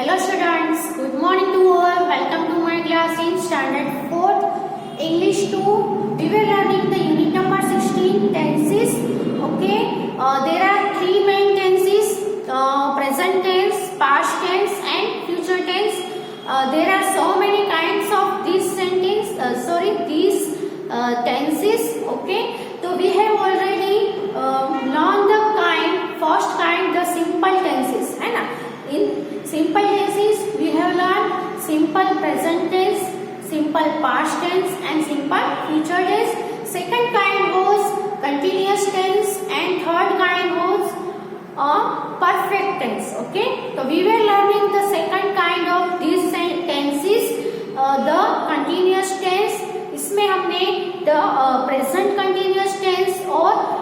Hello students, good morning to all. Welcome to my class in standard 4th English 2. We were learning the unit number 16 tenses. Okay, there are three main tenses: present tense, past tense, and future tense. There are so many kinds of these tenses. Okay, so we have already learned the first kind, the simple tenses, है ना? In simple tenses we have learned simple present tense, simple past tense and simple future tense. Second kind was continuous tense and third kind was perfect tense. Okay, so we were learning the second kind of these tenses, the continuous tense. इसमें हमने the present continuous tense और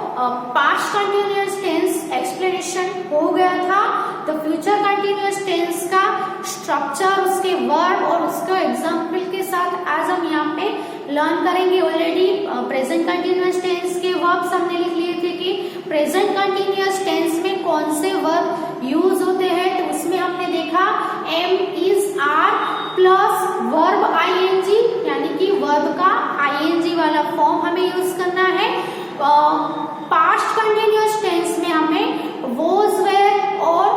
past continuous tense explanation हो गया था. तो future continuous tense का structure, उसके verb और उसके एग्जाम्पल के साथ आज हम यहाँ पे लर्न करेंगे. ऑलरेडी प्रेजेंट कंटिन्यूअस टेंस के वर्ब्स हमने लिख लिए थे कि प्रेजेंट कंटिन्यूअस टेंस में कौन से वर्ब यूज होते हैं. तो उसमें हमने देखा am is are plus verb ING, यानी कि वर्ब का आईएनजी वाला फॉर्म हमें यूज करना है. पास्ट कंटिन्यूअस टेंस में हमें वोज वेर और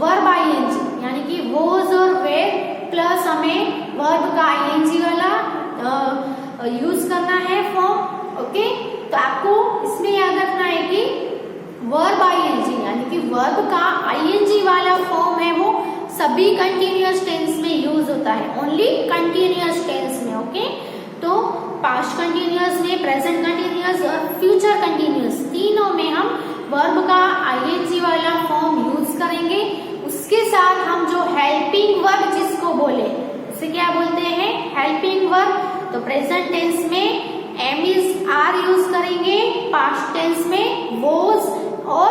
वर्ब आईएनजी, यानी कि वोज और वेर प्लस हमें वर्ब का आईएनजी वाला यूज करना है फॉर्म. ओके, तो आपको इसमें याद रखना है कि वर्ब आईएनजी यानी कि वर्ब का आईएनजी वाला फॉर्म है वो सभी कंटिन्यूअस टेंस में यूज होता है, ओनली कंटिन्यूअस टेंस में. ओके, तो पास्ट कंटिन्यूअस में, प्रेजेंट कंटिन्यूअस और फ्यूचर कंटिन्यूअस तीनों में हम वर्ब का आईएनजी वाला फॉर्म यूज करेंगे. उसके साथ हम जो हेल्पिंग वर्ब जिसको बोले उसे क्या बोलते हैं, हेल्पिंग वर्ब. तो प्रेजेंट टेंस में एम इज आर यूज करेंगे, पास्ट टेंस में वोज और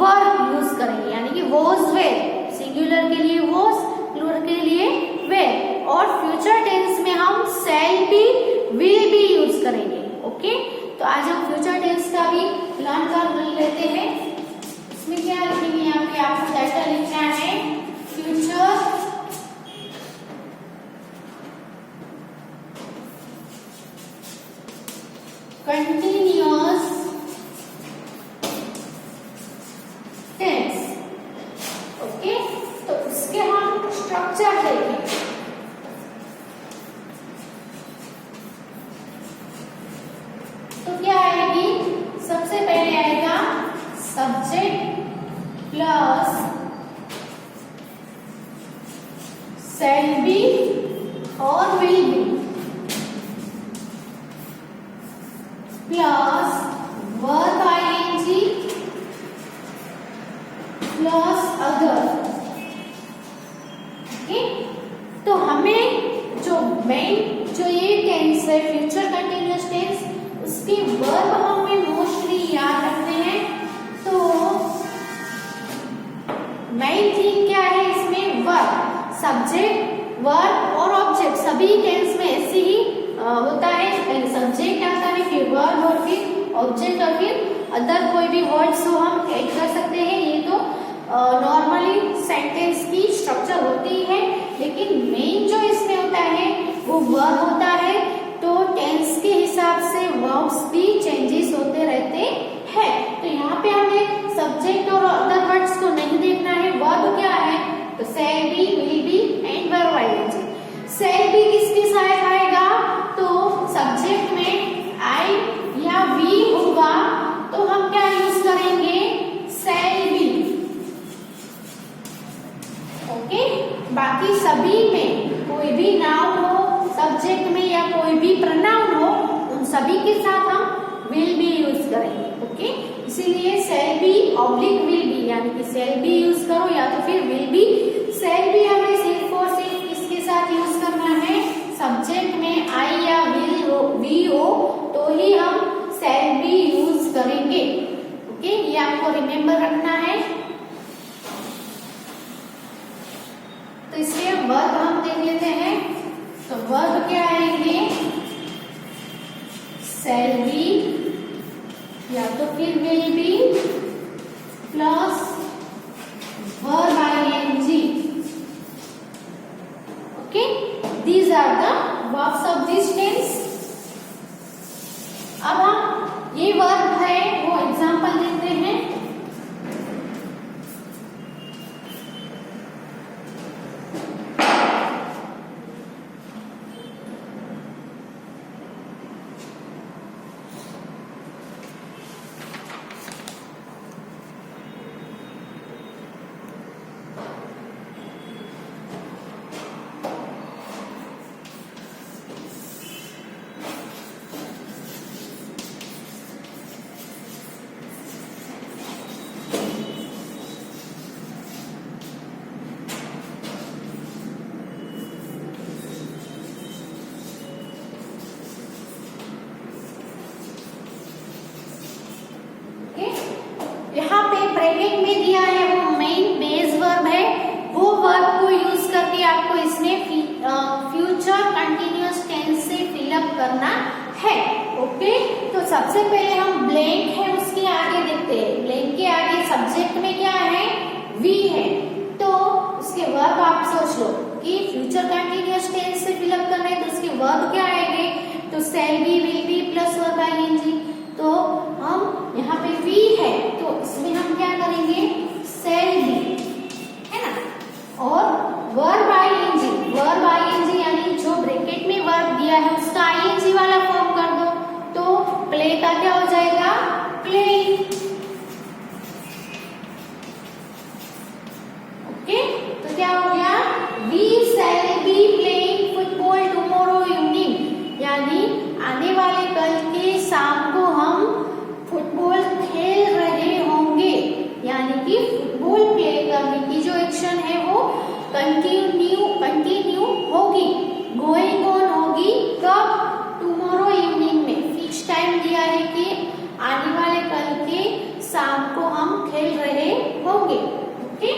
वर्ब यूज करेंगे, यानी कि वोज वेर, सिंगुलर के लिए वोज, प्लूरल के लिए वेर. और फ्यूचर टेंस में हम शैल बी, विल बी यूज करेंगे. ओके, तो आज हम फ्यूचर टेंस का भी लर्न कर लेते हैं. इसमें क्या लिखेंगे, यहाँ पे आपको टाइटल लिखना है फ्यूचर कंटिन्यूअस टेंस. ओके, तो उसके हम स्ट्रक्चर देखेंगे. तो क्या आएगी, सबसे पहले आएगा सब्जेक्ट प्लस शैल बी और will be plus verb ING plus other. Okay, तो हमें जो मेन जो ये टेंस है फ्यूचर कंटिन्यूअस टेंस, उसके वर्ब हमें मोस्टली याद रखते हैं. तो मेन थिंग क्या है इसमें, वर्ब, सब्जेक्ट, वर्ब और ऑब्जेक्ट. सभी टेंस में ऐसे ही होता है, सब्जेक्ट आता है, फिर वर्ब और फिर ऑब्जेक्ट और फिर अदर कोई भी वर्ड्स हो हम ऐड कर सकते हैं. ये तो नॉर्मली सेंटेंस की स्ट्रक्चर होती है, लेकिन मेन जो इसमें होता है वो वर्ब होता है. तो टेंस के हिसाब से वर्ब्स भी चेंजेस होते रहते हैं. तो यहाँ पे हमें सब्जेक्ट और अदर वर्ड्स को नहीं देखना है. वर्ब क्या है, तो shall be, will be and verb ING. Shall be किसके साथ आएगा, तो सब्जेक्ट में आई या वी होगा तो हम क्या यूज करेंगे, शैल बी. ओके, बाकी सभी में कोई भी नाउन हो सब्जेक्ट में या कोई भी प्रोनाउन हो, उन सभी के साथ हम विल बी यूज करेंगे. ओके, इसीलिए shall be oblique will be, यानी कि शैल बी यूज करो या तो फिर विल बी. शैल बी हमें सिर्फ और सिर्फ इसके साथ यूज करना है, सब्जेक्ट में आई या विल हो, वी हो तो ही हम शैल बी यूज करेंगे. ओके, ये आपको रिमेम्बर रखना है. तो इसलिए वर्ब हम देख लेते हैं. तो वर्ब क्या आएंगे, शैल बी या तो फिर will be plus verb ING verbs of this tense. अब हम ये वर्ब है वो एग्जाम्पल देते हैं. यहाँ पे ब्रैकेट में दिया है वो मेन बेस वर्ब है, वो वर्ब को यूज करके आपको इसमें फ्यूचर कंटिन्यूअस टेंस से फिलअप करना है. ओके, तो सबसे पहले हम ब्लैंक है उसके आगे देखते हैं. ब्लैंक के आगे सब्जेक्ट में क्या है, वी है, तो उसके वर्ब आप सोच लो कि फ्यूचर कंटिन्यूअस टेंस से फिलअप करना है तो उसके वर्ब क्या आएंगे, तो shall be, will be plus verb ING. तो हम यहाँ पे वी है तो इसमें हम क्या करेंगे, शैल बी है ना, और वर्ब आईएनजी. वर्ब आईएनजी यानी जो ब्रैकेट में वर्ब दिया है उसका आईएनजी वाला फॉर्म कर दो, तो प्ले का क्या हो जाएगा, प्लेइंग. ओके, तो क्या हो गया, we shall be playing football tomorrow evening, यानी आने वाले कल के शाम को हम फुटबॉल खेल रहे होंगे. यानी कि फुटबॉल प्ले करने की जो एक्शन है वो कंटिन्यू होगी, गोइंग ऑन होगी. कब, टुमारो इवनिंग में. फिक्स टाइम दिया है कि आने वाले कल के शाम को हम खेल रहे होंगे. Okay,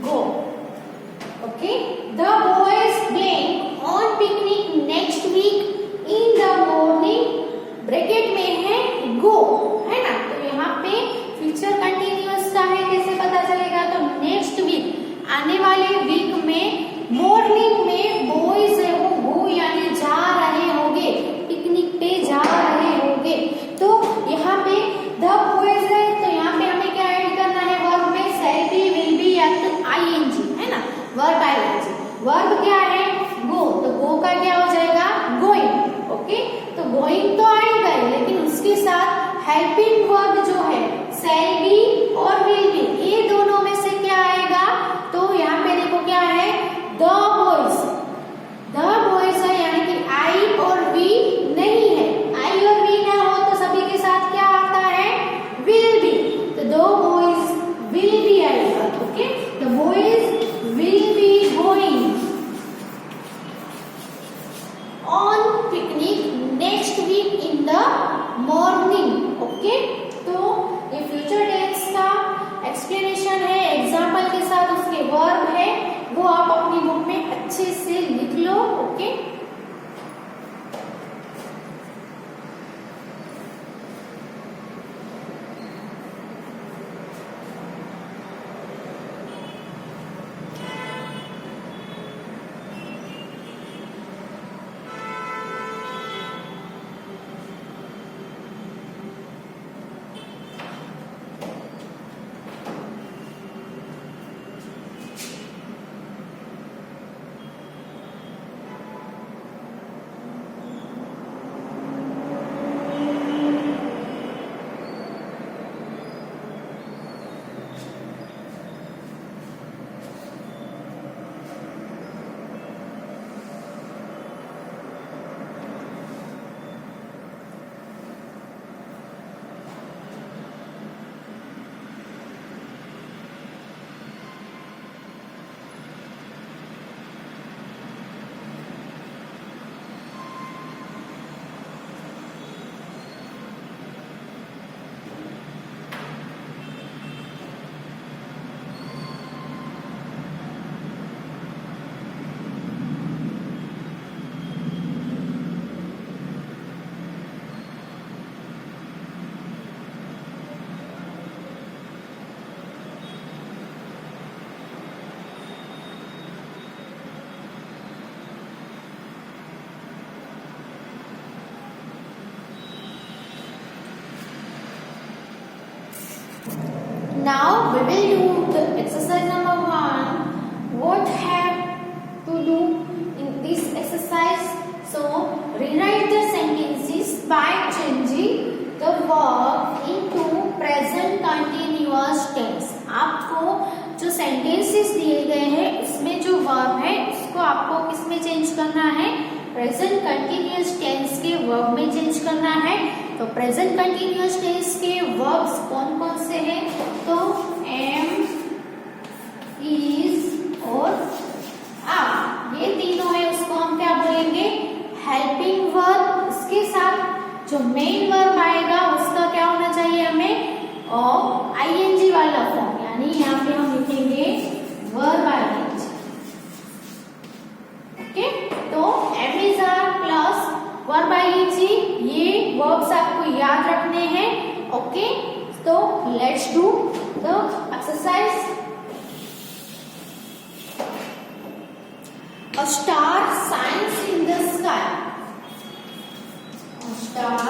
go. Okay, the boys playing on picnic next week in the morning. Bracket में है go, है ना, तो यहाँ पे फ्यूचर कंटिन्यूअस का है, कैसे पता चलेगा, तो नेक्स्ट वीक, आने वाले वीक में मॉर्निंग में बॉयज है वो go यानी जा रहे होंगे, पिकनिक पे जा रहे होंगे. तो यहाँ पे the boys है तो यहाँ पे हमें क्या ऐड करना है, वर्ब में शैल बी, विल बी या तो आईएनजी है ना, वर्ब आईएनजी. वर्ब क्या है, गो, तो गो का क्या हो जाएगा, गोइंग. ओके, तो गोइंग तो आएगा ही, लेकिन उसके साथ हेल्पिंग वर्ब जो है शैल बी और विल बी, ये दोनों में से क्या आएगा, तो यहाँ पे देखो क्या है, द बॉयज. द बॉयज है यानी कि आई और वी नहीं है. आई और वी ना हो तो सभी के साथ क्या आता है, विल बी. तो दो बॉयज विल बी आएगा. Okay, the boys will be going on picnic next week in the morning. Okay, तो ये फ्यूचर टेंस का एक्सप्लेनेशन है एग्जाम्पल के साथ. उसके वर्ब है वो आप अपनी बुक में अच्छे से लिख लो. Okay, we will do the exercise number 1. What have to do in this exercise? So rewrite the sentences by changing the verb into present continuous tense. आपको जो sentences दिए गए हैं उसमें जो verb है उसको आपको किस में चेंज करना है? प्रेजेंट कंटिन्यूअस टेंस के वर्ब में चेंज करना है। तो प्रेजेंट कंटिन्यूअस टेंस के वर्ब्स कौन कौन से हैं? तो एम, इज और आर, ये तीनों है, उसको हम क्या बोलेंगे? Helping verb. इसके साथ जो मेन वर्ब आएगा उसका क्या होना चाहिए हमें? और आईएनजी वाला फॉर्म, यानी यहाँ पे हम लिखेंगे वर्ब आईएनजी। ओके, तो am is are plus verb ING, ये वर्ब्स आपको याद रखने हैं। ओके, तो let's do the exercise. A star shines in the sky. A star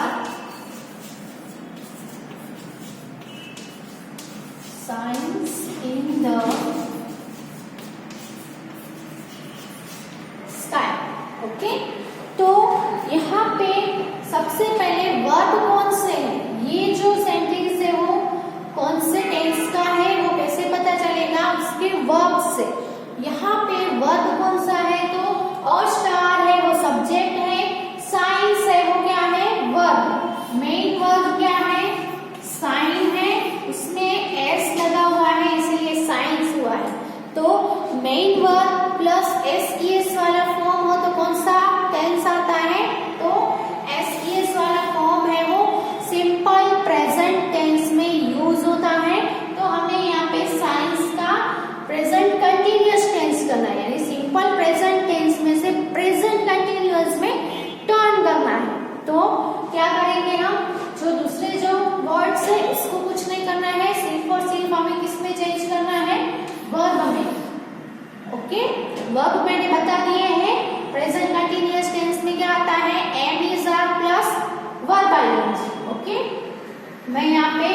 shines in the sky. Okay, तो यहाँ पे सबसे पहले वर्ब कौन से है? ये जो सेंटेंस है वो कौन से टेंस का है वो कैसे पता चलेगा? उसके वर्ब से। यहाँ पे वर्ब कौन सा है? तो और स्टार है वो सब्जेक्ट है, साइंस है वो क्या है? वर्ब। मेन वर्ब क्या है? साइन है, उसमें एस लगा हुआ है इसलिए साइंस हुआ है। तो मेन वर्ब प्लस एस वाला फॉर्म हो तो कौन सा टेंस आता है? तो एस वाला फॉर्म है वो सिंपल प्रेजेंट टेंस में यूज होता है। तो हमें यहाँ पे साइंस का प्रेजेंट कंटिन्यूअस टेंस करना है, यानी सिंपल प्रेजेंट टेंस में से प्रेजेंट कंटिन्यूअस में टर्न करना है। तो क्या करेंगे हम? जो दूसरे जो वर्ड्स है उसको कुछ नहीं करना है, सिर्फ और सिर्फ हमें किस में चेंज करना है? वर्ब में। ओके, वर्ब मैंने बता दिए हैं। प्रेजेंट कंटिन्यूअस टेंस में क्या आता है? Am is are plus verb ING. Okay, मैं यहाँ पे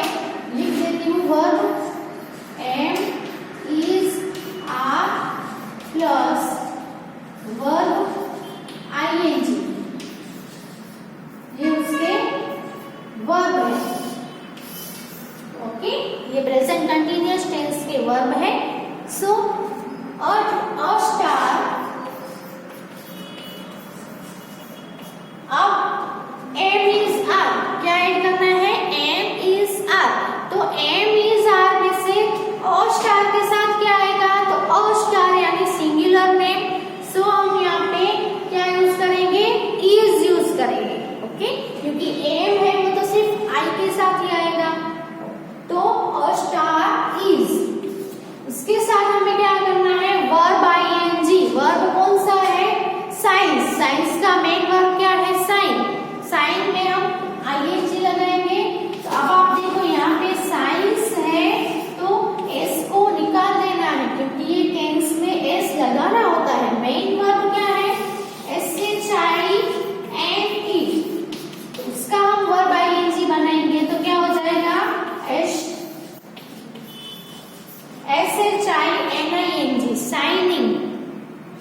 लिख देती हूँ verb am is are plus verb ing, ये उसके वर्ब है। ओके, ये प्रेजेंट कंटिन्यूअस टेंस के वर्ब है। सो और स्टार, अब एम इज आर क्या ऐड करना है? Am is are. तो एम इज आर में से और स्टार के साथ क्या आएगा? तो और स्टार यानी सिंगुलर नेम। सो हम यहाँ पे क्या यूज करेंगे? इज यूज करेंगे। ओके, क्योंकि एम है वो तो सिर्फ आई के साथ ही आएगा। तो और स्टार इज, उसके साथ हमें क्या करना है? Verb ING. वर्ब कौन सा है? साइंस। साइंस का मेन वर्ब क्या है? साइन। साइन में हम आईएनजी लगाएंगे। तो अब आप देखो यहाँ पे साइंस है तो एस को निकाल देना है, क्योंकि ये टेंस में एस लगाना होता है। मेन वर्ब क्या है? SHINE, उसका हम वर्ब आईएनजी बनाएंगे तो क्या हो जाएगा? SHINING, shining.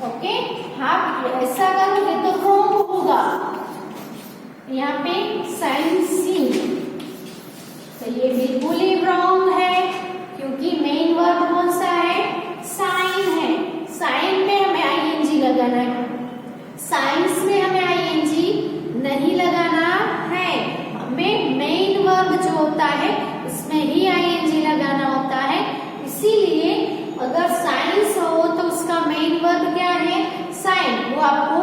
ओके, हाँ ऐसा करोगे तो रॉन्ग होगा, यहाँ पे साइंसिंग, तो ये बिल्कुल ही रॉन्ग है, क्योंकि मेन वर्ब कौन सा है? साइन है। साइन में हमें आईएनजी लगाना है, साइंस में हमें आईएनजी नहीं लगाना है। हमें मेन वर्ब जो होता है उसमें ही आईएनजी लगाना होता है। इसीलिए अगर साइंस हो तो उसका मेन वर्ब क्या है? साइन। वो आपको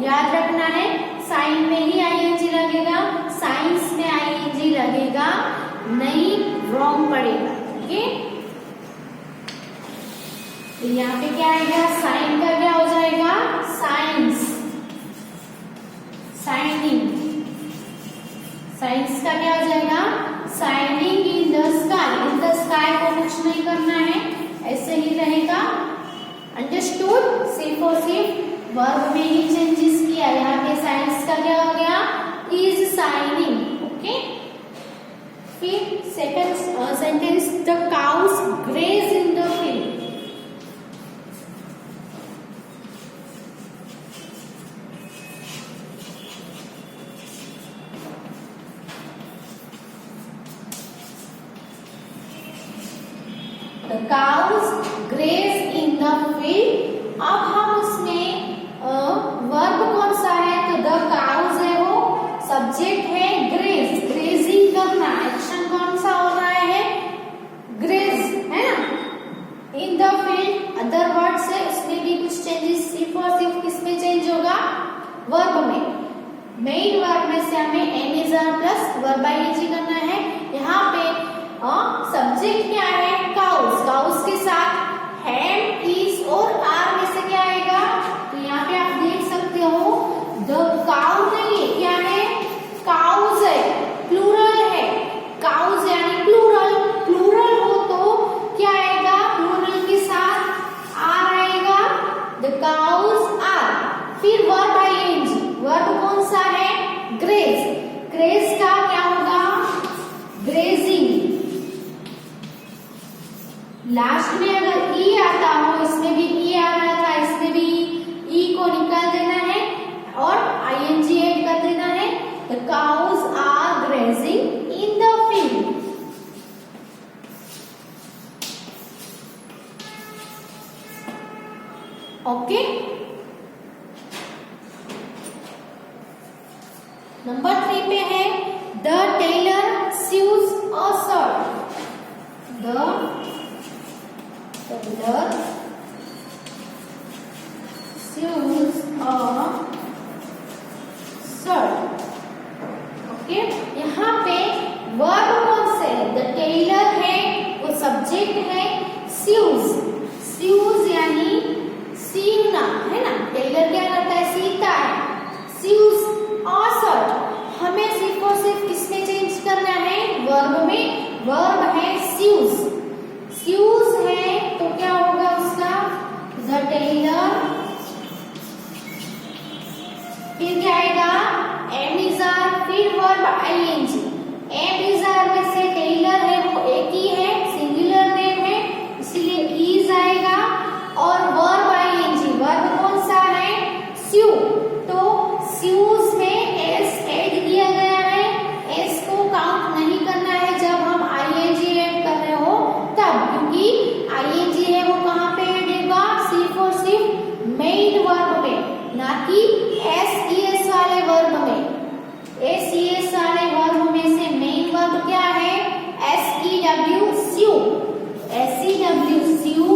याद रखना है, साइन में ही आईएनजी लगेगा, साइंस में आईएनजी लगेगा नहीं, रॉन्ग पड़ेगा। ओके, तो यहाँ पे क्या आएगा? साइन का क्या हो जाएगा? साइंस। साइनिंग, साइंस का क्या हो जाएगा? Signing in the sky. In the sky को कुछ नहीं करना है, ऐसे ही रहेगा। अंडरस्टूड? सिर्फ और सिर्फ वर्ब में ही चेंजेस किया। यहाँ पे साइंस का क्या हो गया? Is shining. ओके, फिर second sentence, the cows graze in the field. The cows graze in the field। अब हम उसमें वर्ब कौन सा है, तो द काउज है वो, सब्जेक्ट है ग्रेज, ग्रेजिंग करना, एक्शन कौन सा हो रहा है, ग्रेज, है ना, इन द फील्ड। अदर वर्ड से उसमें भी कुछ चेंजेस, सिर्फ और सिर्फ किसमें चेंज होगा, वर्ब में। मेन वर्ब में से हमें am is plus verb ING करना है। यहाँ पे सब्जेक्ट क्या है, काउस, काउस के साथ हैम, इज और आर में से क्या आएगा, तो यहाँ पे आप देख सकते हो द काउ नहीं है, क्या है, काउज है, प्लूरल है, काउज यानी प्लूरल, प्लूरल हो तो क्या आएगा, प्लूरल के साथ आर आएगा, द काउज आर। फिर वर्ब आईएनजी, वर्ब कौन सा है, ग्रेज, ग्रेज का क्या होगा, ग्रेजिंग। लास्ट में अगर ई आता हो, इसमें भी ई आ रहा था, इसमें भी ई को निकाल देना है और आईएनजी ऐड कर देना है। The cows are grazing in the field. Okay, number 3 पे है the tailor sews a shirt. The tailor sews a shirt. Okay, यहाँ पे वर्ब कौन से है, द टेलर है, वो सब्जेक्ट है, सीव्स, सीव्स यानी सीवना, है ना, टेलर क्या करता है, सीता है, सीव्स अ शर्ट। हमें सिर्फ और सिर्फ किसमें चेंज करना है, वर्ब में, वर्ब है सीव्स, सीव्स है तो क्या होगा उसका, द टेलर, फिर क्या आएगा, एम इज आर, फिर verb ING. Am is are में से टेलर है वो एक ही है, सिंगुलर नेम है, इसीलिए इज आएगा, और वर्ब आईएनजी, वर्ब कौन सा है, सीव, तो सीव्स में एस ऐड किया गया है, एस को काउंट नहीं करना है जब हम आईएनजी ऐड कर रहे हो तब, क्योंकि आईएनजी है वो कहाँ पे ऐड होगा, सिर्फ और सिर्फ मेन वर्ब में, ना कि एस वाले वर्ब में। एस वाले वर्ब में से मेन वर्ब क्या है, SEW सीव, SEW सीव,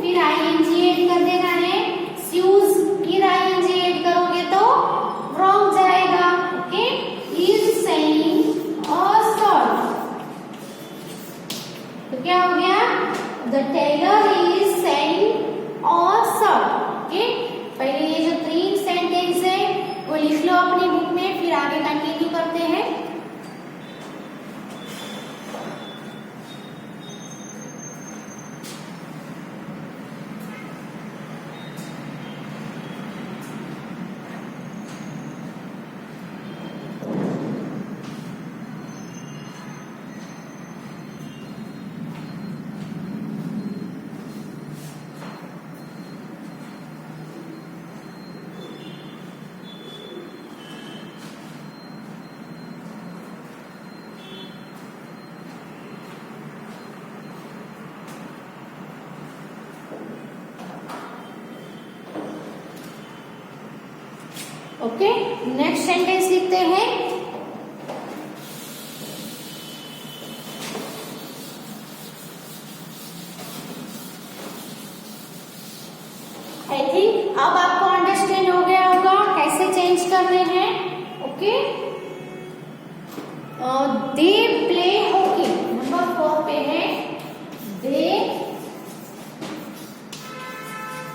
फिर आईएनजी ऐड कर देना है, सीव्स, फिर आईएनजी ऐड करोगे तो रॉन्ग जाएगा। Okay, is sewing a shirt, तो क्या हो गया, the tailor is sewing a shirt. Okay, पहले ये जो 3 सेंटेंस है वो लिख लो अपनी बुक में, फिर आगे कंटिन्यू करते हैं। ओके, नेक्स्ट सेंटेंस लिखते हैं, आई थिंक अब आपको अंडरस्टैंड हो गया होगा कैसे चेंज करने हैं। Okay, they play hockey, number 4 पे है, दे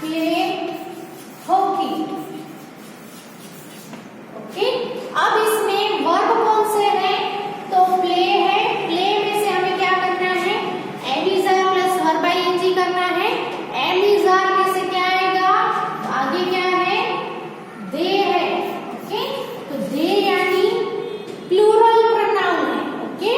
प्ले हॉकी। ओके, अब इसमें वर्ब कौन से हैं, तो प्ले है, प्ले में से हमें क्या करना है, am is are plus verb ING करना है। एम इज आर में से क्या आएगा, आगे क्या है, दे है। ओके, तो दे यानी प्लूरल प्रोनाउन है। ओके,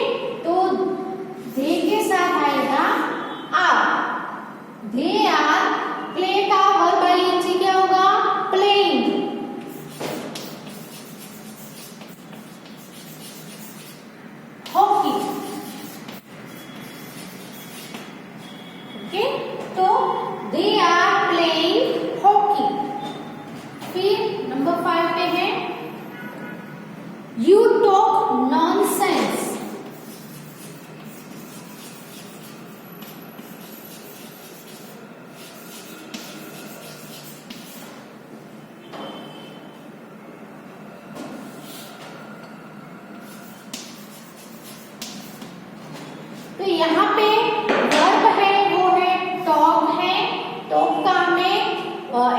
फिर नंबर 5 पे है यू टॉक नॉनसेंस। तो यहाँ पे वर्ब है वो है टॉक है। टॉक का हमें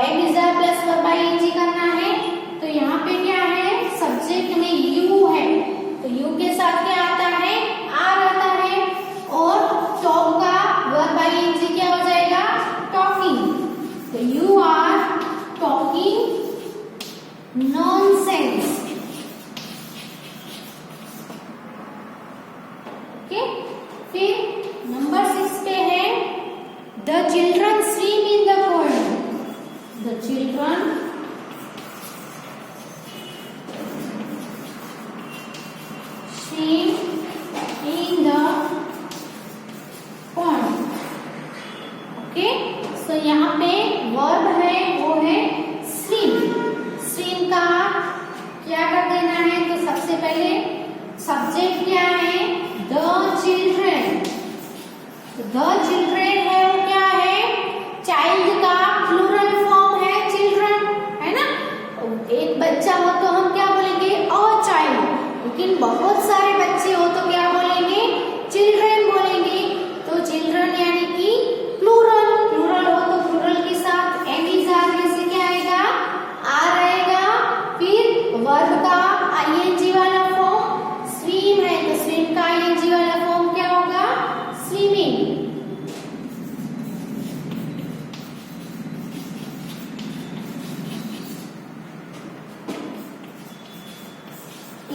am is plus verb ING करना है। तो यहाँ पे क्या है, सब्जेक्ट में यू है, तो यू के साथ क्या आता है, आर आता है। और टॉक का वर्ब आईएनजी क्या हो जाएगा, टॉकिंग। तो you are talking nonsense. Okay, फिर नंबर 6 पे है the children swim in the pond. The children swim in the pond. Okay, so यहाँ पे वर्ब है वो है स्विम। स्विम का क्या कर देना है, तो सबसे पहले सब्जेक्ट क्या है, द चिल्ड्रन। द चिल्ड्रन है वो क्या है, चाइल्ड का प्लूरल फॉर्म है चिल्ड्रन, है ना। एक बच्चा हो तो हम क्या बोलेंगे, अ चाइल्ड। लेकिन बहुत सारे बच्चे हो तो क्या बोलेंगे, चिल्ड्रन बोलेंगे। तो चिल्ड्रन यानी कि प्लूरल। प्लूरल हो तो प्लूरल के साथ एम इज आर से क्या आएगा, आर आएगा। फिर वर्ब का आईएनजी वाला फॉर्म स्विम है, तो स्विम का आईएनजी वाला फॉर्म क्या होगा, swimming.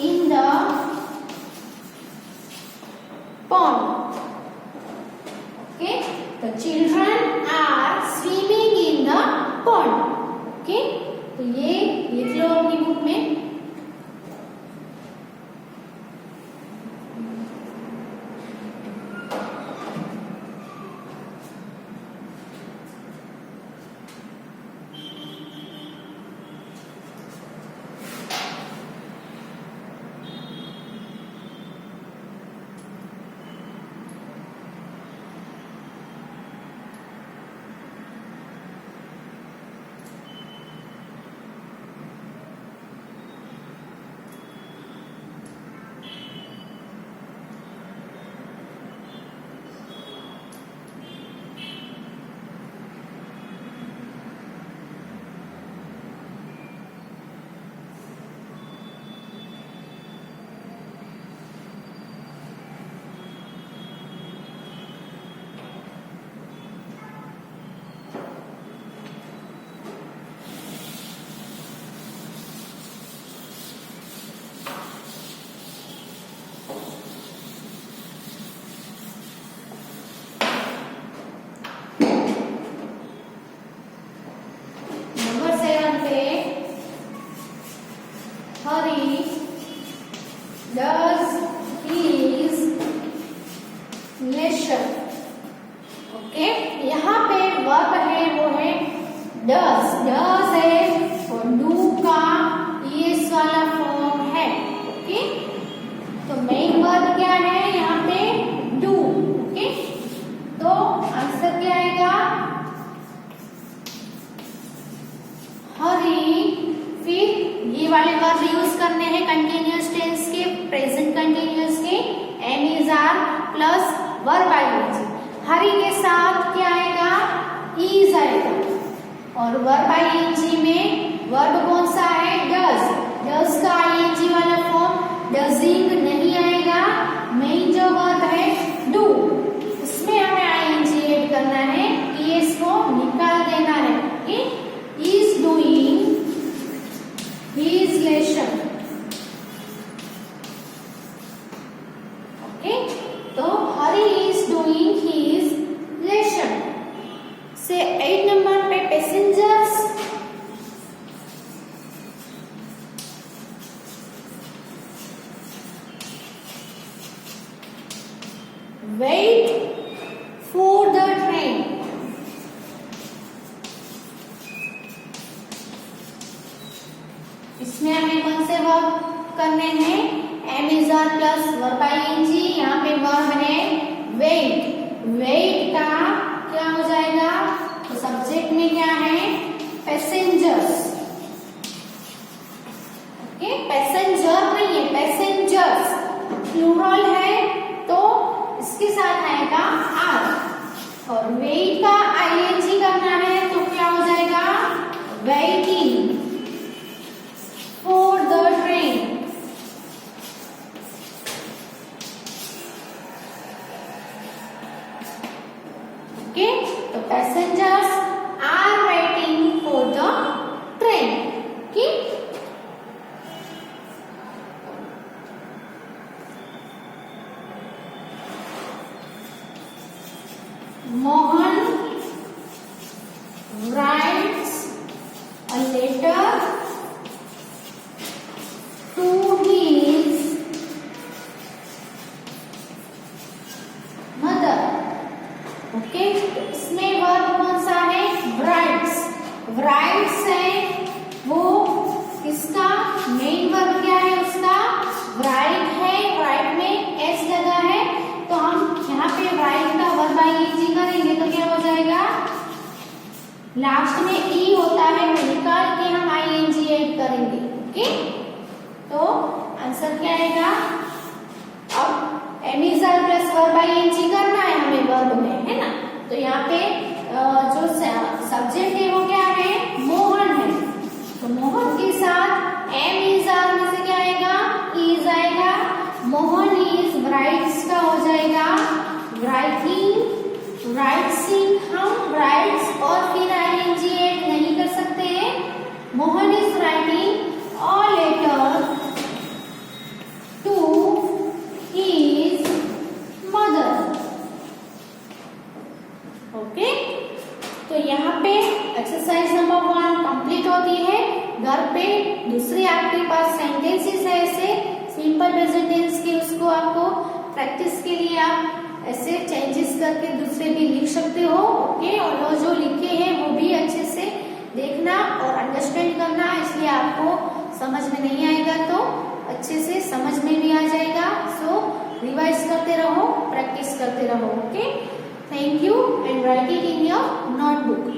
In the pond. Okay, the children are swimming in the pond. Okay, तो ये लिख लो अपनी बुक में। does his leisure. ओके, यहाँ पे वर्ब है वो है does. does है और do का es वाला फॉर्म है. ओके, तो मेन वर्ब क्या है यहाँ पे do. ओके, तो आंसर क्या आएगा हरी. फिर ये वाले वर्ब यूज करने हैं कंटिन्यूअस टेंस के, प्रेजेंट कंटिन्यूअस के. Am is are plus verb ING. Hari के साथ क्या आएगा इज आएगा और वर्ब आईएनजी में वर्ब कौन सा है डज. डज का आईएनजी वाला फॉर्म डजिंग नहीं आएगा. मेन जो वर्ब है डू उसमें हमें आईएनजी ऐड करना है. ईएस को निकाल देना है. Is doing his leisure. Okay, तो Hari is doing his leisure. से 8 नंबर पे passengers wait for the train. इसमें हमें कौन से वर्ब करने हैं? Am is are plus verb ING, यहाँ पे वर्ब है वेट। वेट का क्या हो जाएगा? तो सब्जेक्ट में क्या है? पैसेंजर्स। ओके, पैसेंजर नहीं है, पैसेंजर्स प्लूरल है तो इसके साथ आएगा आर। और वेट का आईएनजी करना है तो क्या हो जाएगा? Waiting for the train. Okay, तो passengers are waiting for the train. Okay, Mohan writes a letter to his mother. Okay, इसमें वर्ब कौन सा है? writes। writes है वो किसका मेन वर्ब क्या है? उसका write है, write में एस लगा है तो हम यहाँ पे write का वर्ब आईएनजी करेंगे तो क्या हो जाएगा? लास्ट में ई होता है वो निकाल के हम आईएनजी ऐड करेंगे। ओके, तो आंसर क्या आएगा? अब am is are plus verb ING करना है हमें वर्ब में, है ना? तो यहाँ पे जो सब्जेक्ट है वो क्या है? मोहन है। तो मोहन के साथ एम इज आर में से क्या आएगा? इज आएगा। मोहन इज राइट्स का हो जाएगा राइटिंग। राइट्सिंग हम राइट्स और फिर आईएनजी ऐड नहीं कर सकते हैं। Mohan is writing a letter to his mother. Okay, तो यहाँ पे एक्सरसाइज नंबर 1 कंप्लीट होती है। घर पे दूसरे आपके पास सेंटेंसेस है ऐसे सिंपल प्रेजेंट टेंस के, उसको आपको प्रैक्टिस के लिए आप ऐसे चेंजेस करके दूसरे भी लिख सकते हो। ओके, और वो जो लिखे हैं वो भी अच्छे से देखना और अंडरस्टैंड करना, इसलिए आपको समझ में नहीं आएगा तो अच्छे से समझ में भी आ जाएगा। सो रिवाइज करते रहो, प्रैक्टिस करते रहो। Okay, thank you and right it in your notebook.